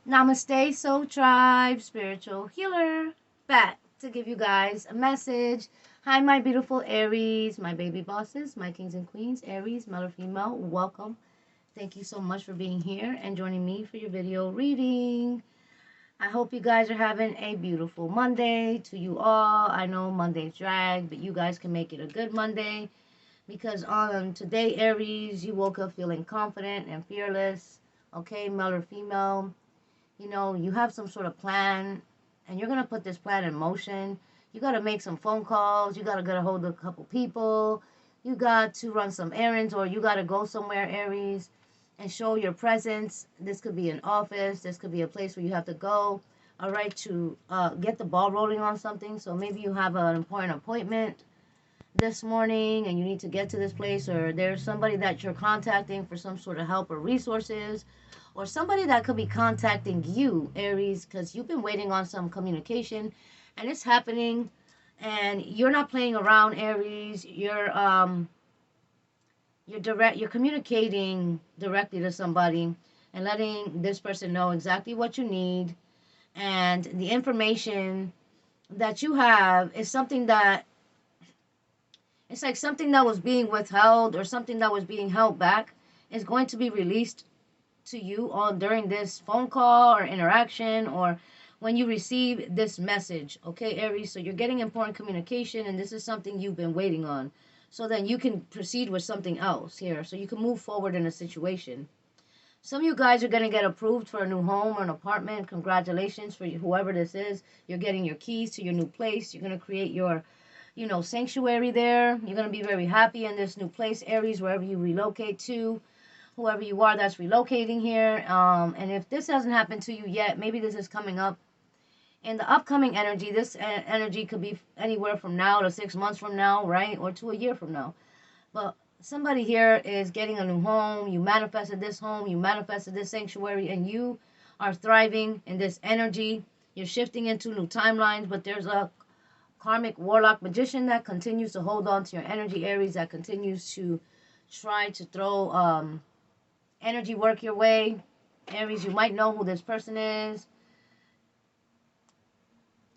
Namaste, Soul Tribe, spiritual healer, back to give you guys a message. Hi, my beautiful Aries, my baby bosses, my kings and queens, Aries, male or female, welcome. Thank you so much for being here and joining me for your video reading. I hope you guys are having a beautiful Monday to you all. I know Monday's drag, but you guys can make it a good Monday because on today, Aries, you woke up feeling confident and fearless. Okay, male or female, you have some sort of plan and you're going to put this plan in motion. You got to make some phone calls. You got to get a hold of a couple people. You got to run some errands or you got to go somewhere, Aries, and show your presence. This could be an office. This could be a place where you have to go, all right, to get the ball rolling on something. So maybe you have an important appointment this morning and you need to get to this place, or there's somebody that you're contacting for some sort of help or resources, or somebody that could be contacting you, Aries, because you've been waiting on some communication and it's happening and you're not playing around, Aries. You're communicating directly to somebody and letting this person know exactly what you need, and the information that you have is something that it's like something that was being withheld or something that was being held back is going to be released to you on during this phone call or interaction, or when you receive this message. Okay, Aries, so you're getting important communication and this is something you've been waiting on. So then you can proceed with something else here. So you can move forward in a situation. Some of you guys are going to get approved for a new home or an apartment. Congratulations for whoever this is. You're getting your keys to your new place. You're going to create your sanctuary there. You're going to be very happy in this new place, Aries, wherever you relocate to, whoever you are that's relocating here. And if this hasn't happened to you yet, maybe this is coming up in the upcoming energy. This energy could be anywhere from now to 6 months from now, right? Or to a year from now. But somebody here is getting a new home. You manifested this home. You manifested this sanctuary. And you are thriving in this energy. You're shifting into new timelines. But there's a Karmic warlock magician that continues to hold on to your energy, Aries, that continues to try to throw energy work your way. Aries, you might know who this person is.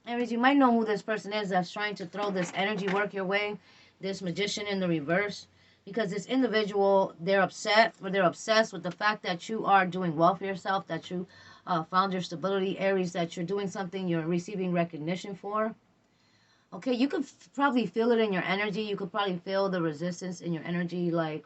Aries, you might know who this person is that's trying to throw this energy work your way, this magician in the reverse, because this individual, they're upset or they're obsessed with the fact that you are doing well for yourself, that you found your stability, Aries, that you're doing something you're receiving recognition for. Okay, you could probably feel it in your energy. You could probably feel the resistance in your energy, like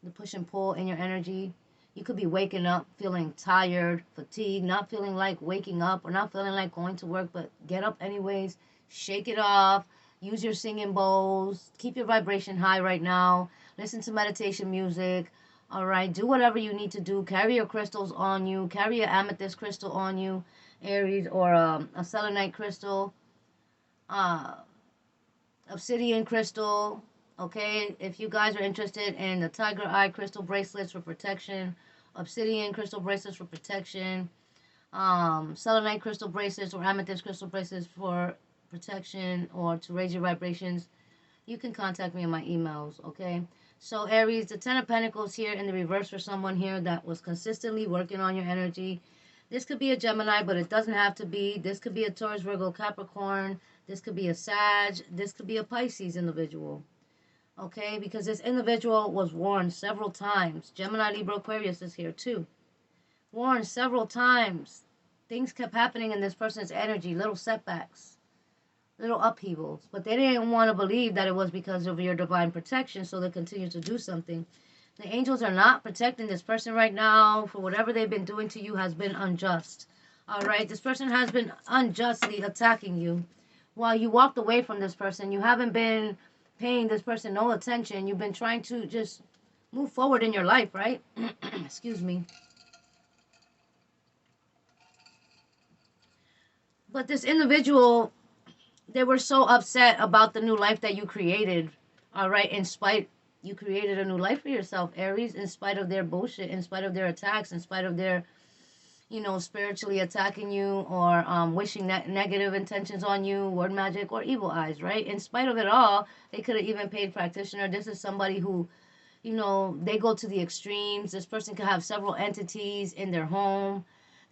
the push and pull in your energy. You could be waking up feeling tired, fatigued, not feeling like waking up or not feeling like going to work, but get up anyways. Shake it off. Use your singing bowls. Keep your vibration high right now. Listen to meditation music. All right, do whatever you need to do. Carry your crystals on you. Carry your amethyst crystal on you, Aries, or a selenite crystal. uh, obsidian crystal. Okay, if you guys are interested in the tiger eye crystal bracelets for protection, obsidian crystal bracelets for protection, selenite crystal bracelets or amethyst crystal bracelets for protection or to raise your vibrations, you can contact me in my emails. Okay, so Aries, the 10 of Pentacles here in the reverse for someone here that was consistently working on your energy. This could be a Gemini, but it doesn't have to be. This could be a Taurus, Virgo, Capricorn. This could be a Sag. This could be a Pisces individual. Okay, because this individual was warned several times. Gemini, Libra, Aquarius is here too. Warned several times. Things kept happening in this person's energy, little setbacks, little upheavals. But they didn't want to believe that it was because of your divine protection, so they continue to do something. The angels are not protecting this person right now. For whatever they've been doing to you has been unjust. All right, this person has been unjustly attacking you. While you walked away from this person, you haven't been paying this person no attention. You've been trying to just move forward in your life, right? Excuse me. But this individual, they were so upset about the new life that you created. All right, you created a new life for yourself, Aries, in spite of their bullshit, in spite of their attacks, in spite of their spiritually attacking you, or wishing negative intentions on you, word magic, or evil eyes, right? In spite of it all, they could have even paid practitioner. This is somebody who, they go to the extremes. This person could have several entities in their home.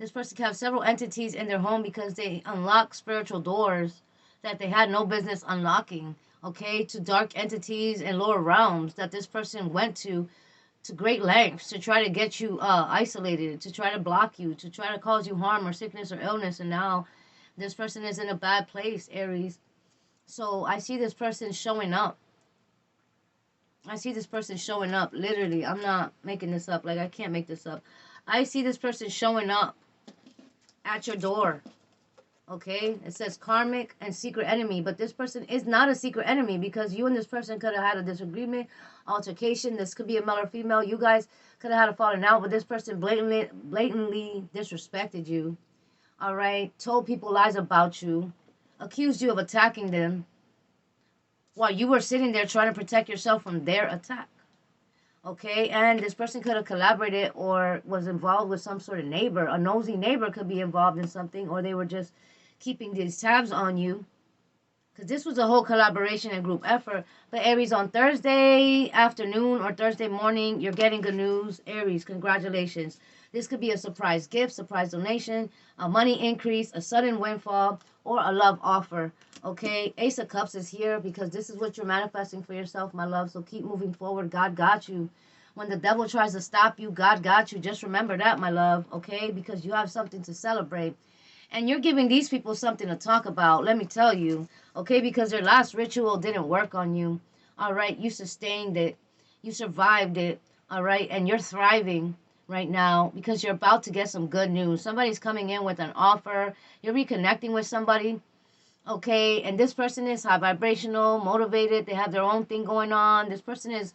This person can have several entities in their home because they unlock spiritual doors that they had no business unlocking, okay, to dark entities and lower realms that this person went to great lengths to try to get you isolated, to try to block you, to try to cause you harm or sickness or illness. And now this person is in a bad place, Aries. So I see this person showing up. I see this person showing up. Literally, I'm not making this up. Like, I can't make this up. I see this person showing up at your door. Okay? It says karmic and secret enemy. But this person is not a secret enemy because you and this person could have had a disagreement, altercation. This could be a male or female. You guys could have had a falling out, but this person blatantly disrespected you. All right? Told people lies about you. Accused you of attacking them while you were sitting there trying to protect yourself from their attack. Okay, and this person could have collaborated or was involved with some sort of neighbor. A nosy neighbor could be involved in something, or they were just keeping these tabs on you. Because this was a whole collaboration and group effort. But Aries, on Thursday afternoon or Thursday morning, you're getting good news. Aries, congratulations. This could be a surprise gift, surprise donation, a money increase, a sudden windfall, or a love offer. Okay, Ace of Cups is here because this is what you're manifesting for yourself, my love. So keep moving forward. God got you. When the devil tries to stop you, God got you. Just remember that, my love, okay? Because you have something to celebrate. And you're giving these people something to talk about, let me tell you, okay? Because their last ritual didn't work on you, all right? You sustained it. You survived it, all right? And you're thriving right now because you're about to get some good news. Somebody's coming in with an offer. You're reconnecting with somebody. Okay, and this person is high vibrational, motivated. They have their own thing going on. This person is,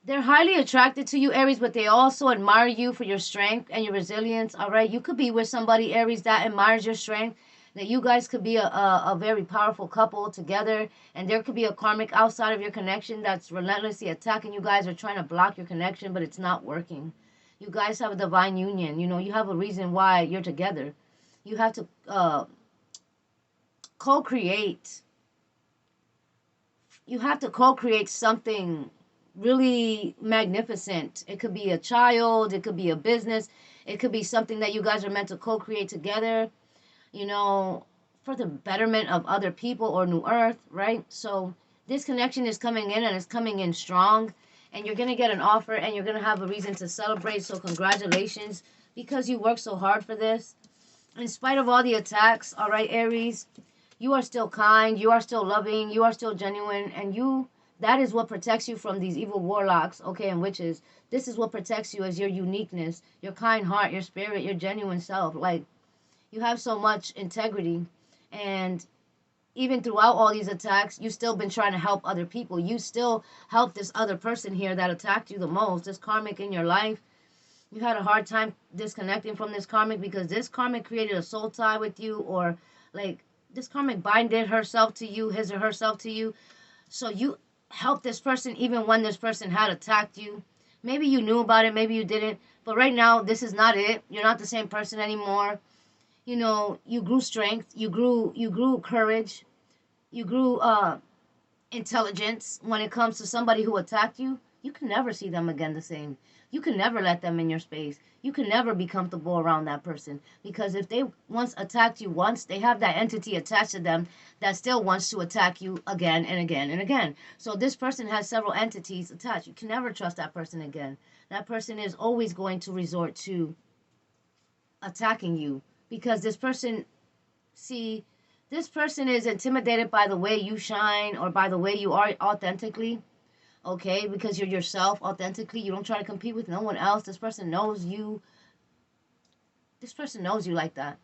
they're highly attracted to you, Aries, but they also admire you for your strength and your resilience, all right? You could be with somebody, Aries, that admires your strength, that you guys could be a very powerful couple together, and there could be a karmic outside of your connection that's relentlessly attacking you guys or trying to block your connection, but it's not working. You guys have a divine union. You know, you have a reason why you're together. You have to co-create. You have to co-create something really magnificent. It could be a child, it could be a business, it could be something that you guys are meant to co-create together, you know, for the betterment of other people or New Earth, right? So this connection is coming in and it's coming in strong, and you're going to get an offer and you're going to have a reason to celebrate. So congratulations, because you worked so hard for this. In spite of all the attacks, all right, Aries, you are still kind, you are still loving, you are still genuine, and that is what protects you from these evil warlocks, okay, and witches. This is what protects you as your uniqueness, your kind heart, your spirit, your genuine self. Like, you have so much integrity, and even throughout all these attacks, you've still been trying to help other people. You still help this other person here that attacked you the most, this karmic in your life. You had a hard time disconnecting from this karmic because this karmic created a soul tie with you, or like this karmic binded herself to you, his or herself to you. So you helped this person even when this person had attacked you. Maybe you knew about it, maybe you didn't. But right now, this is not it. You're not the same person anymore. You know, you grew strength, you grew courage, you grew intelligence. When it comes to somebody who attacked you, you can never see them again the same. You can never let them in your space. You can never be comfortable around that person, because if they once attacked you once, they have that entity attached to them that still wants to attack you again and again and again. So this person has several entities attached. You can never trust that person again. That person is always going to resort to attacking you, because this person, see, this person is intimidated by the way you shine or by the way you are authentically. Okay, because you're yourself authentically. You don't try to compete with no one else. This person knows you. This person knows you like that.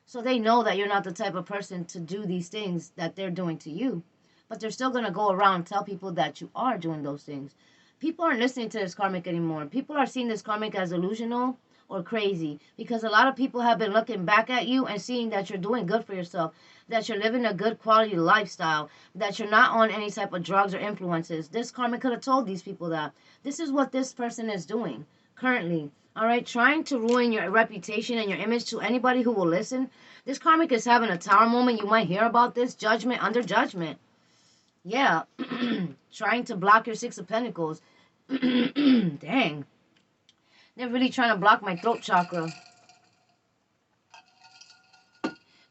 So they know that you're not the type of person to do these things that they're doing to you. But they're still going to go around and tell people that you are doing those things. People aren't listening to this karmic anymore. People are seeing this karmic as illusional or crazy, because a lot of people have been looking back at you and seeing that you're doing good for yourself, that you're living a good quality lifestyle, that you're not on any type of drugs or influences. This karmic could have told these people that. This is what this person is doing currently, all right, trying to ruin your reputation and your image to anybody who will listen. This karmic is having a tower moment. You might hear about this. Judgment under judgment. Yeah. Trying to block your Six of Pentacles. Dang. They're really trying to block my throat chakra.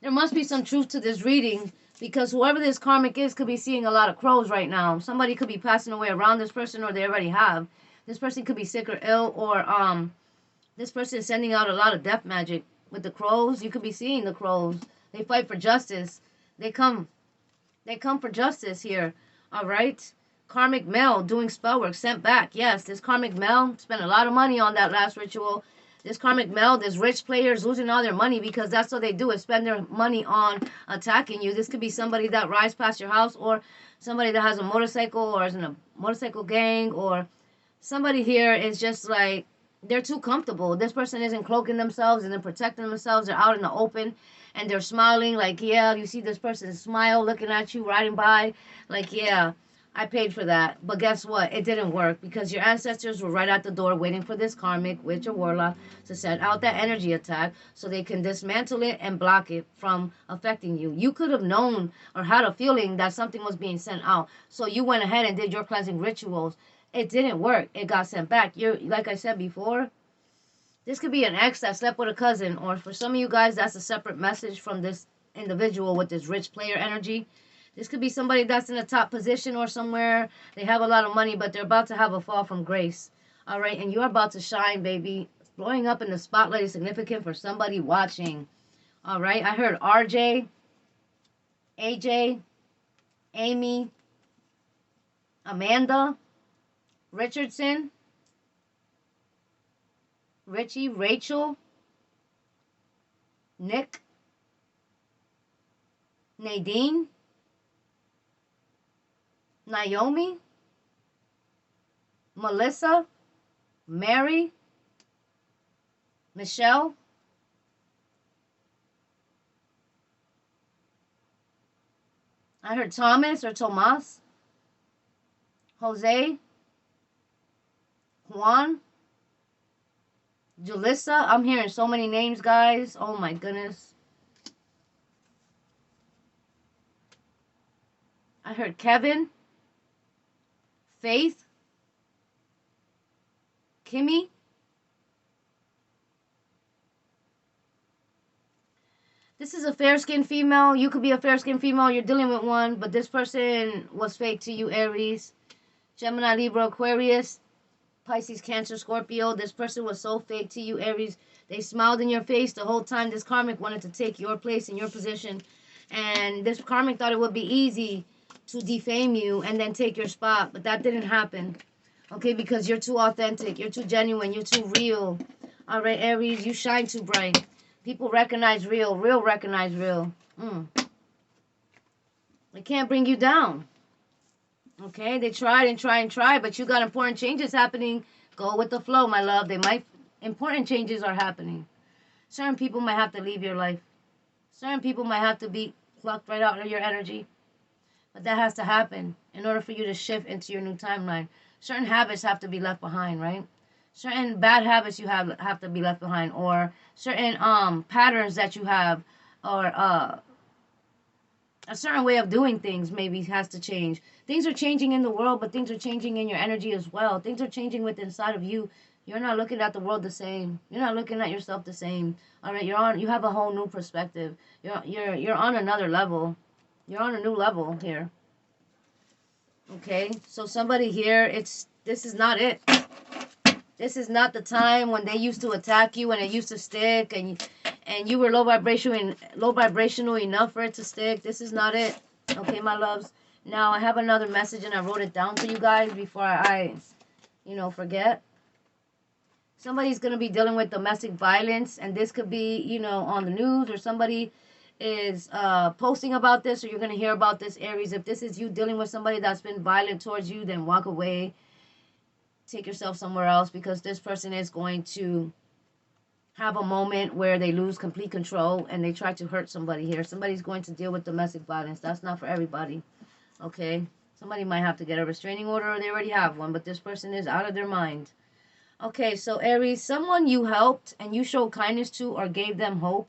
There must be some truth to this reading, because whoever this karmic is could be seeing a lot of crows right now. Somebody could be passing away around this person, or they already have. This person could be sick or ill, or this person is sending out a lot of death magic with the crows. You could be seeing the crows. They fight for justice. They come for justice here. All right. Karmic male doing spell work sent back. Yes, this karmic male spent a lot of money on that last ritual. This karmic male, this rich players losing all their money, because that's what they do, is spend their money on attacking you. This could be somebody that rides past your house, or somebody that has a motorcycle, or is in a motorcycle gang, or somebody here is just like, they're too comfortable. This person isn't cloaking themselves and then protecting themselves. They're out in the open and they're smiling like, yeah, you see this person smile looking at you riding by like, yeah, I paid for that. But guess what? It didn't work, because your ancestors were right at the door waiting for this karmic witch or warlock to send out that energy attack so they can dismantle it and block it from affecting you. You could have known or had a feeling that something was being sent out. So you went ahead and did your cleansing rituals. It didn't work. It got sent back. You're, like I said before, this could be an ex that slept with a cousin, or for some of you guys, that's a separate message from this individual with this rich player energy. This could be somebody that's in a top position or somewhere. They have a lot of money, but they're about to have a fall from grace. All right, and you're about to shine, baby. Blowing up in the spotlight is significant for somebody watching. All right, I heard RJ, AJ, Amy, Amanda, Richardson, Richie, Rachel, Nick, Nadine, Naomi, Melissa, Mary, Michelle, I heard Thomas or Tomas, Jose, Juan, Julissa. I'm hearing so many names, guys. Oh my goodness. I heard Kevin, Faith, Kimmy, this is a fair-skinned female. You could be a fair-skinned female. You're dealing with one, but this person was fake to you, Aries, Gemini, Libra, Aquarius, Pisces, Cancer, Scorpio. This person was so fake to you, Aries. They smiled in your face the whole time. This karmic wanted to take your place in your position. And this karmic thought it would be easy to defame you and then take your spot. But that didn't happen. Okay, because you're too authentic. You're too genuine. You're too real. All right, Aries, you shine too bright. People recognize real. Real recognize real. They can't bring you down. Okay, they tried and tried and tried, but you got important changes happening. Go with the flow, my love. Important changes are happening. Certain people might have to leave your life. Certain people might have to be plucked right out of your energy. But that has to happen in order for you to shift into your new timeline. Certain habits have to be left behind, right? Certain bad habits you have to be left behind, or certain patterns that you have, or a certain way of doing things maybe has to change. Things are changing in the world, but things are changing in your energy as well. Things are changing within inside of you. You're not looking at the world the same. You're not looking at yourself the same. All right, you have a whole new perspective. You're on another level. You're on a new level here. Okay? So somebody here, this is not it. This is not the time when they used to attack you and it used to stick, and you were low vibrational enough for it to stick. This is not it. Okay, my loves. Now I have another message and I wrote it down for you guys before I forget. Somebody's going to be dealing with domestic violence, and this could be, on the news, or somebody is posting about this, or you're going to hear about this, Aries. If this is you dealing with somebody that's been violent towards you, then walk away. Take yourself somewhere else, because this person is going to have a moment where they lose complete control and they try to hurt somebody here. Somebody's going to deal with domestic violence. That's not for everybody. Okay? Somebody might have to get a restraining order, or they already have one, but this person is out of their mind. Okay, so Aries, someone you helped and you showed kindness to or gave them hope,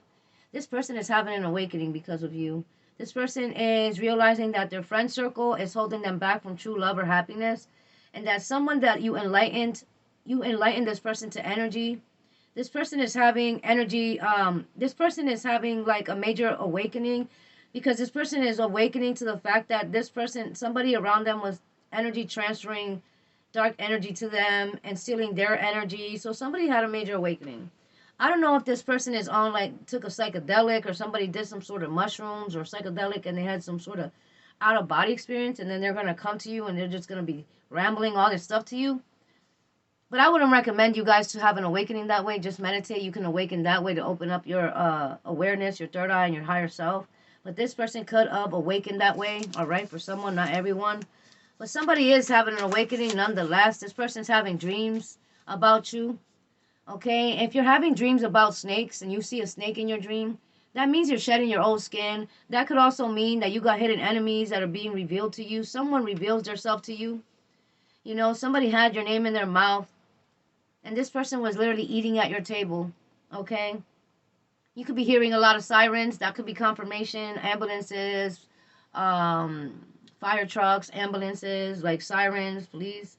this person is having an awakening because of you. This person is realizing that their friend circle is holding them back from true love or happiness, and that someone that you enlightened this person to energy. This person is having energy. This person is having like a major awakening, because this person is awakening to the fact that this person, somebody around them, was energy transferring dark energy to them and stealing their energy. So somebody had a major awakening. I don't know if this person is on, like, took a psychedelic, or somebody did some sort of mushrooms or psychedelic and they had some sort of out of body experience, and then they're going to come to you and they're just going to be rambling all this stuff to you. But I wouldn't recommend you guys to have an awakening that way. Just meditate. You can awaken that way to open up your awareness, your third eye, and your higher self. But this person could have awakened that way, all right, for someone, not everyone. But somebody is having an awakening nonetheless. This person's having dreams about you, okay? If you're having dreams about snakes and you see a snake in your dream, that means you're shedding your old skin. That could also mean that you got hidden enemies that are being revealed to you. Someone reveals themselves to you. You know, somebody had your name in their mouth, and this person was literally eating at your table, okay? You could be hearing a lot of sirens. That could be confirmation. Ambulances, fire trucks, ambulances, like sirens, police.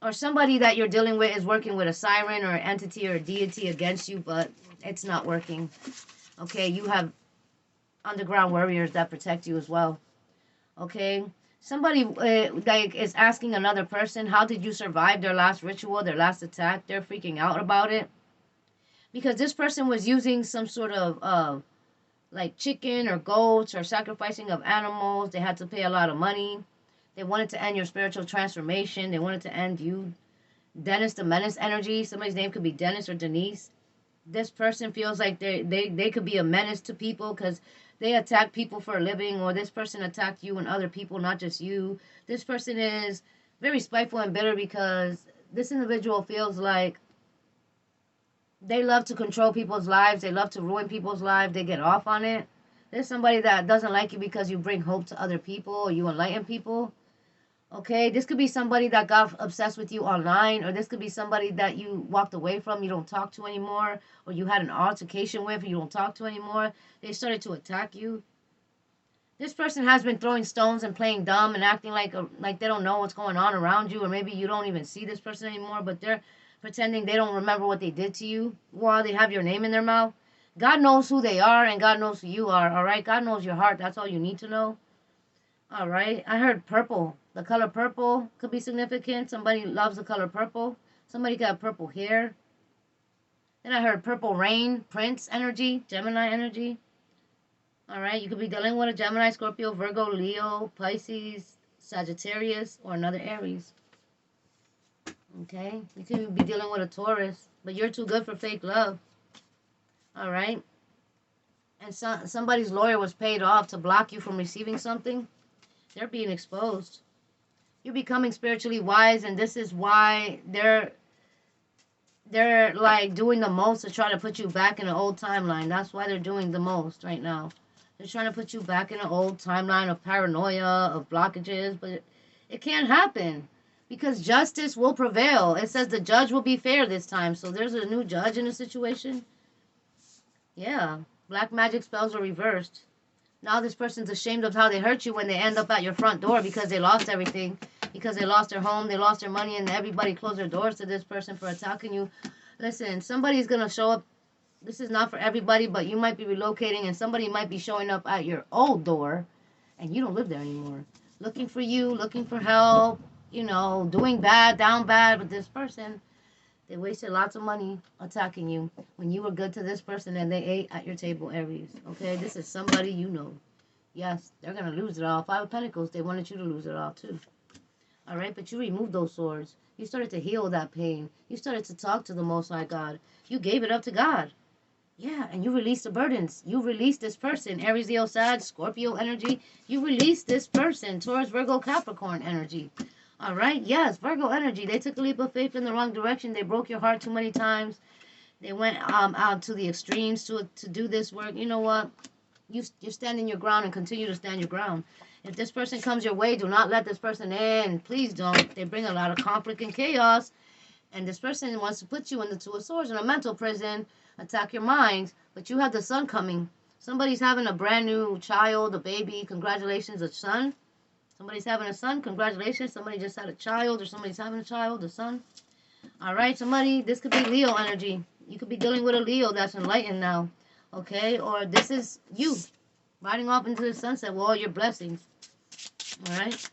Or somebody that you're dealing with is working with a siren or an entity or a deity against you, but it's not working. Okay, you have underground warriors that protect you as well. Okay, somebody like is asking another person, how did you survive their last ritual, their last attack? They're freaking out about it because this person was using some sort of like chicken or goats or sacrificing of animals. They had to pay a lot of money. They wanted to end your spiritual transformation. They wanted to end you. Dennis the Menace energy. Somebody's name could be Dennis or Denise. This person feels like they could be a menace to people because they attack people for a living, or this person attacked you and other people, not just you. This person is very spiteful and bitter because this individual feels like they love to control people's lives. They love to ruin people's lives. They get off on it. There's somebody that doesn't like you because you bring hope to other people or you enlighten people. Okay, this could be somebody that got obsessed with you online, or this could be somebody that you walked away from, you don't talk to anymore, or you had an altercation with, you don't talk to anymore. They started to attack you. This person has been throwing stones and playing dumb and acting like they don't know what's going on around you, or maybe you don't even see this person anymore, but they're pretending they don't remember what they did to you while they have your name in their mouth. God knows who they are and God knows who you are, all right? God knows your heart. That's all you need to know. All right. I heard purple. The color purple could be significant. Somebody loves the color purple. Somebody got purple hair. Then I heard purple rain, Prince energy, Gemini energy. All right. You could be dealing with a Gemini, Scorpio, Virgo, Leo, Pisces, Sagittarius, or another Aries. Okay. You could be dealing with a Taurus, but you're too good for fake love. All right. And somebody's lawyer was paid off to block you from receiving something. They're being exposed. You're becoming spiritually wise, and this is why they're like doing the most to try to put you back in an old timeline. That's why they're doing the most right now. They're trying to put you back in an old timeline of paranoia, of blockages, but it can't happen because justice will prevail. It says the judge will be fair this time. So there's a new judge in the situation. Yeah, black magic spells are reversed. Now this person's ashamed of how they hurt you when they end up at your front door because they lost everything, because they lost their home, they lost their money, and everybody closed their doors to this person for attacking you. Listen, somebody's going to show up. This is not for everybody, but you might be relocating and somebody might be showing up at your old door and you don't live there anymore. Looking for you, looking for help, you know, doing bad, down bad with this person. They wasted lots of money attacking you when you were good to this person and they ate at your table, Aries. Okay, this is somebody you know. Yes, they're going to lose it all. Five of Pentacles, they wanted you to lose it all too. All right, but you removed those swords. You started to heal that pain. You started to talk to the Most High God. You gave it up to God. Yeah, and you released the burdens. You released this person, Aries, Leo, Sag, Scorpio energy. You released this person, Taurus, Virgo, Capricorn energy. All right, yes, Virgo energy. They took a leap of faith in the wrong direction. They broke your heart too many times. They went out to the extremes to do this work. You know what? You're standing your ground and continue to stand your ground. If this person comes your way, do not let this person in. Please don't. They bring a lot of conflict and chaos. And this person wants to put you in the Two of Swords in a mental prison, attack your mind. But you have the sun coming. Somebody's having a brand new child, a baby. Congratulations, a son. Somebody's having a son. Congratulations. Somebody just had a child, or somebody's having a child, a son. All right, somebody, this could be Leo energy. You could be dealing with a Leo that's enlightened now. Okay, or this is you riding off into the sunset with all your blessings. All right.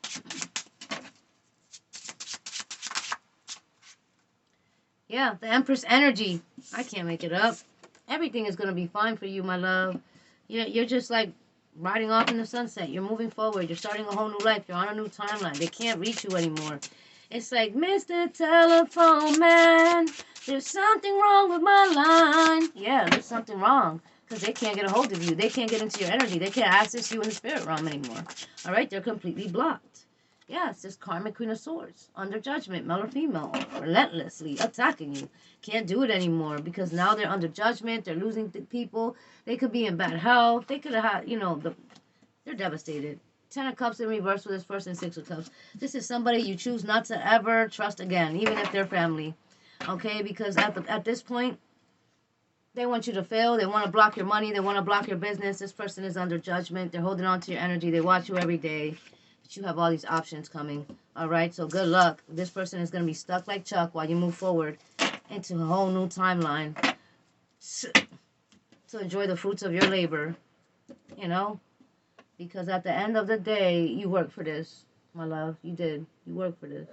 Yeah, the Empress energy. I can't make it up. Everything is going to be fine for you, my love. You're just like riding off in the sunset. You're moving forward. You're starting a whole new life. You're on a new timeline. They can't reach you anymore. It's like, Mr. Telephone Man, there's something wrong with my line. Yeah, there's something wrong. Because they can't get a hold of you. They can't get into your energy. They can't access you in the spirit realm anymore. All right? They're completely blocked. Yeah, it's this Karmic Queen of Swords. Under judgment, male or female. Relentlessly attacking you. Can't do it anymore because now they're under judgment. They're losing people. They could be in bad health. They could have had, they're devastated. 10 of Cups in reverse with this person, 6 of Cups. This is somebody you choose not to ever trust again, even if they're family. Okay, because at this point, they want you to fail. They want to block your money. They want to block your business. This person is under judgment. They're holding on to your energy. They watch you every day. But you have all these options coming. All right, so good luck. This person is going to be stuck like Chuck while you move forward into a whole new timeline to enjoy the fruits of your labor, because at the end of the day, you worked for this, my love. You did. You worked for this.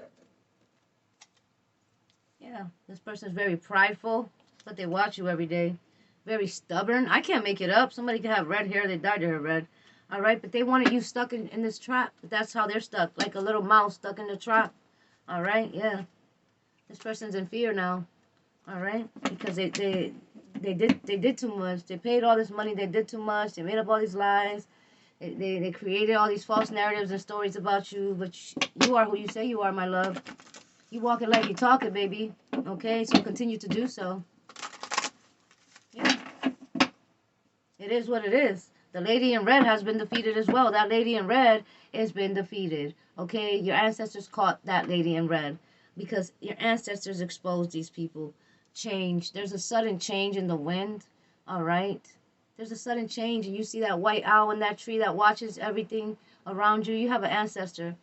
Yeah, this person is very prideful, but they watch you every day. Very stubborn. I can't make it up. Somebody can have red hair. They dyed their hair red. All right, but they wanted you stuck in this trap. That's how they're stuck, like a little mouse stuck in the trap. All right, yeah. This person's in fear now. All right, because they did too much. They paid all this money. They did too much. They made up all these lies. They created all these false narratives and stories about you. But you are who you say you are, my love. You walk it like you talk it, baby. Okay, so continue to do so. Yeah, it is what it is. The lady in red has been defeated as well. That lady in red has been defeated. Okay, your ancestors caught that lady in red because your ancestors exposed these people. Change. There's a sudden change in the wind. All right. There's a sudden change, and you see that white owl in that tree that watches everything around you. You have an ancestor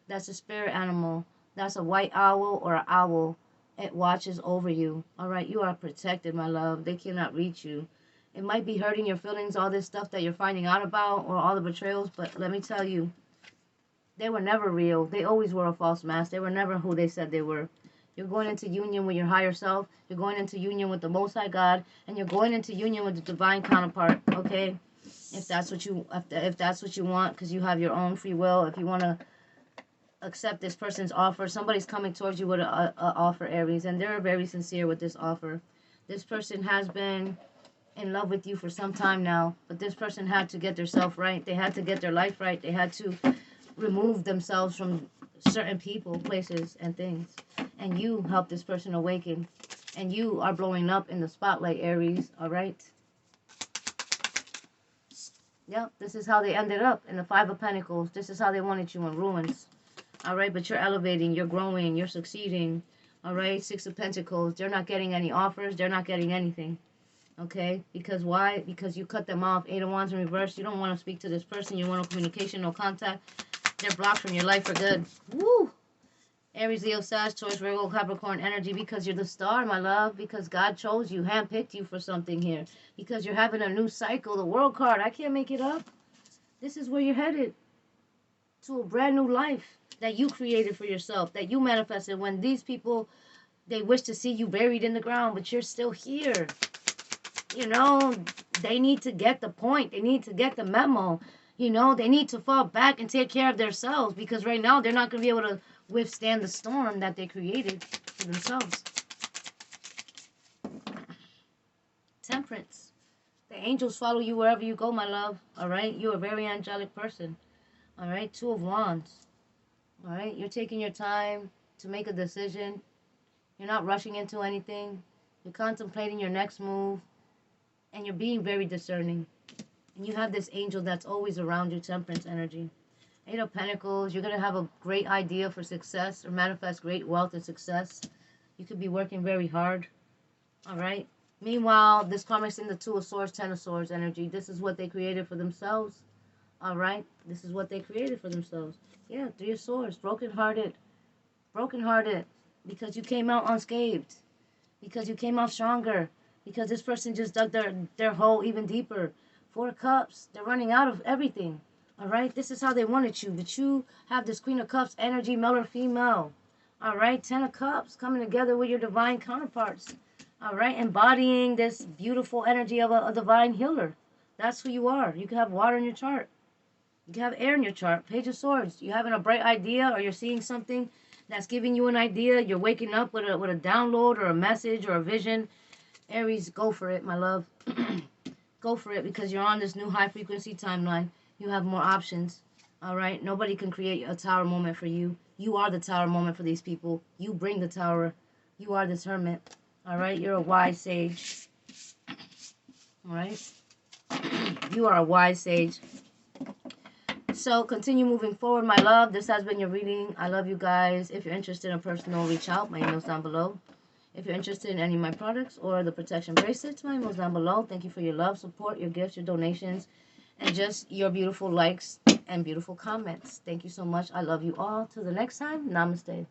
that's a spirit animal. That's a white owl or an owl. It watches over you. All right. You are protected, my love. They cannot reach you. It might be hurting your feelings, all this stuff that you're finding out about, or all the betrayals, but let me tell you, they were never real. They always were a false mask. They were never who they said they were. You're going into union with your higher self. You're going into union with the Most High God, and you're going into union with the divine counterpart. Okay, if that's what you want, because you have your own free will. If you want to accept this person's offer, somebody's coming towards you with an offer, Aries, and they're very sincere with this offer. This person has been in love with you for some time now, but this person had to get themselves right. They had to get their life right. They had to remove themselves from certain people, places, and things. And you help this person awaken. And you are blowing up in the spotlight, Aries. All right? Yep, this is how they ended up in the Five of Pentacles. This is how they wanted you in ruins. All right, but you're elevating, you're growing, you're succeeding. All right, Six of Pentacles. They're not getting any offers. They're not getting anything. Okay, because why? Because you cut them off. Eight of Wands in reverse. You don't want to speak to this person. You want no communication, no contact. They're blocked from your life for good. Woo! Aries, Leo, Sag, Taurus, Virgo, Capricorn energy, because you're the star, my love. Because God chose you, handpicked you for something here. Because you're having a new cycle. The World card. I can't make it up. This is where you're headed. To a brand new life that you created for yourself. That you manifested when these people, they wish to see you buried in the ground. But you're still here. They need to get the point. They need to get the memo. They need to fall back and take care of themselves, because right now they're not going to be able to withstand the storm that they created for themselves. Temperance. The angels follow you wherever you go, my love. All right? You're a very angelic person. All right? Two of Wands. All right? You're taking your time to make a decision. You're not rushing into anything. You're contemplating your next move. And you're being very discerning. And you have this angel that's always around you, Temperance energy. Eight of Pentacles. You're going to have a great idea for success or manifest great wealth and success. You could be working very hard. All right. Meanwhile, this Karmic's in the Two of Swords, Ten of Swords energy. This is what they created for themselves. All right. This is what they created for themselves. Yeah, Three of Swords. Brokenhearted. Brokenhearted. because you came out unscathed, because you came out stronger, because this person just dug their hole even deeper. 4 of Cups, they're running out of everything. All right, this is how they wanted you, but you have this Queen of Cups energy, male or female. All right, 10 of Cups, coming together with your divine counterparts. All right, embodying this beautiful energy of a divine healer. That's who you are. You can have water in your chart. You can have air in your chart. Page of Swords. You're having a bright idea, or you're seeing something that's giving you an idea. You're waking up with a download or a message or a vision. Aries, go for it, my love. Go for it, because you're on this new high frequency timeline. You have more options. All right. Nobody can create a tower moment for you. You are the tower moment for these people. You bring the tower. You are this hermit. All right. You're a wise sage. All right. You are a wise sage. So continue moving forward, my love. This has been your reading. I love you guys. If you're interested in personal, reach out. My email's down below. If you're interested in any of my products or the protection bracelets, my email's down below. Thank you for your love, support, your gifts, your donations, and just your beautiful likes and beautiful comments. Thank you so much. I love you all. Till the next time, namaste.